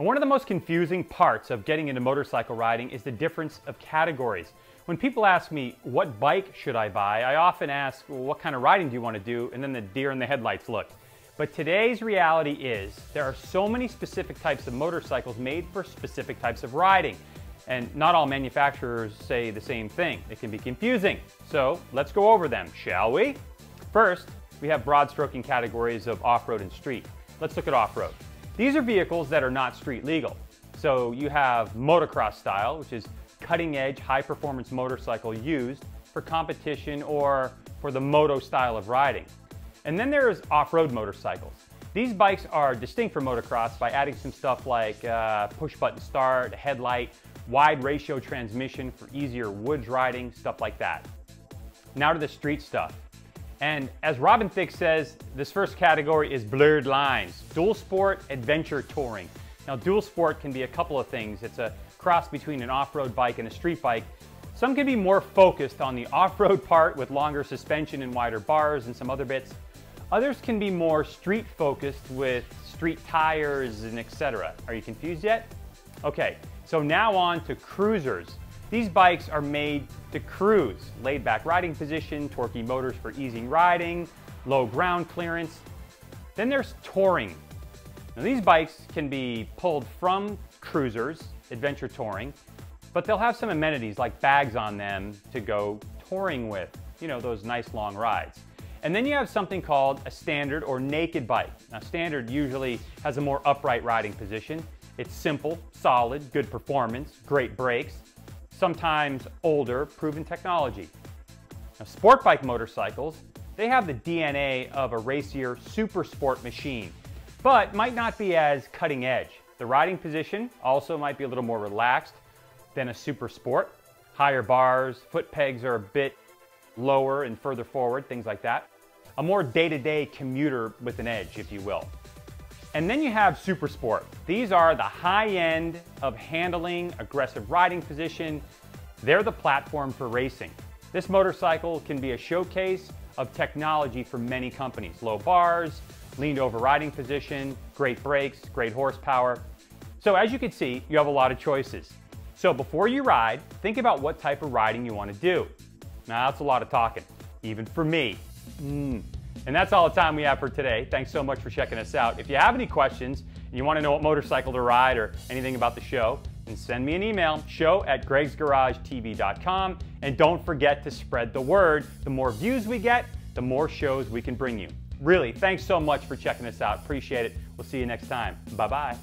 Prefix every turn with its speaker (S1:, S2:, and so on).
S1: And one of the most confusing parts of getting into motorcycle riding is the difference of categories. When people ask me, what bike should I buy? I often ask, well, what kind of riding do you want to do? And then the deer in the headlights look. But today's reality is there are so many specific types of motorcycles made for specific types of riding. And not all manufacturers say the same thing. It can be confusing. So let's go over them, shall we? First, we have broad stroking categories of off-road and street. Let's look at off-road. These are vehicles that are not street legal. So you have motocross style, which is cutting-edge, high-performance motorcycle used for competition or for the moto style of riding. And then there's off-road motorcycles. These bikes are distinct from motocross by adding some stuff like push-button start, a headlight, wide ratio transmission for easier woods riding, stuff like that. Now to the street stuff. And as Robin Thicke says, this first category is blurred lines, dual sport adventure touring. Now dual sport can be a couple of things. It's a cross between an off-road bike and a street bike. Some can be more focused on the off-road part with longer suspension and wider bars and some other bits. Others can be more street focused with street tires and etc. Are you confused yet? Okay, so now on to cruisers. These bikes are made to cruise, laid back riding position, torquey motors for easy riding, low ground clearance. Then there's touring. Now these bikes can be pulled from cruisers, adventure touring, but they'll have some amenities like bags on them to go touring with, you know, those nice long rides. And then you have something called a standard or naked bike. Now standard usually has a more upright riding position. It's simple, solid, good performance, great brakes, sometimes older, proven technology. Now sport bike motorcycles, they have the DNA of a racier super sport machine, but might not be as cutting edge. The riding position also might be a little more relaxed than a super sport. Higher bars, foot pegs are a bit lower and further forward, things like that. A more day-to-day commuter with an edge, if you will. And then you have super sport. These are the high end of handling, aggressive riding position. They're the platform for racing. This motorcycle can be a showcase of technology for many companies. Low bars, leaned over riding position, great brakes, great horsepower. So as you can see, you have a lot of choices. So before you ride, think about what type of riding you want to do. Now that's a lot of talking, even for me. And that's all the time we have for today. Thanks so much for checking us out. If you have any questions and you want to know what motorcycle to ride or anything about the show, then send me an email, show@gregsgaragetv.com. And don't forget to spread the word. The more views we get, the more shows we can bring you. Really, thanks so much for checking us out. Appreciate it. We'll see you next time. Bye-bye.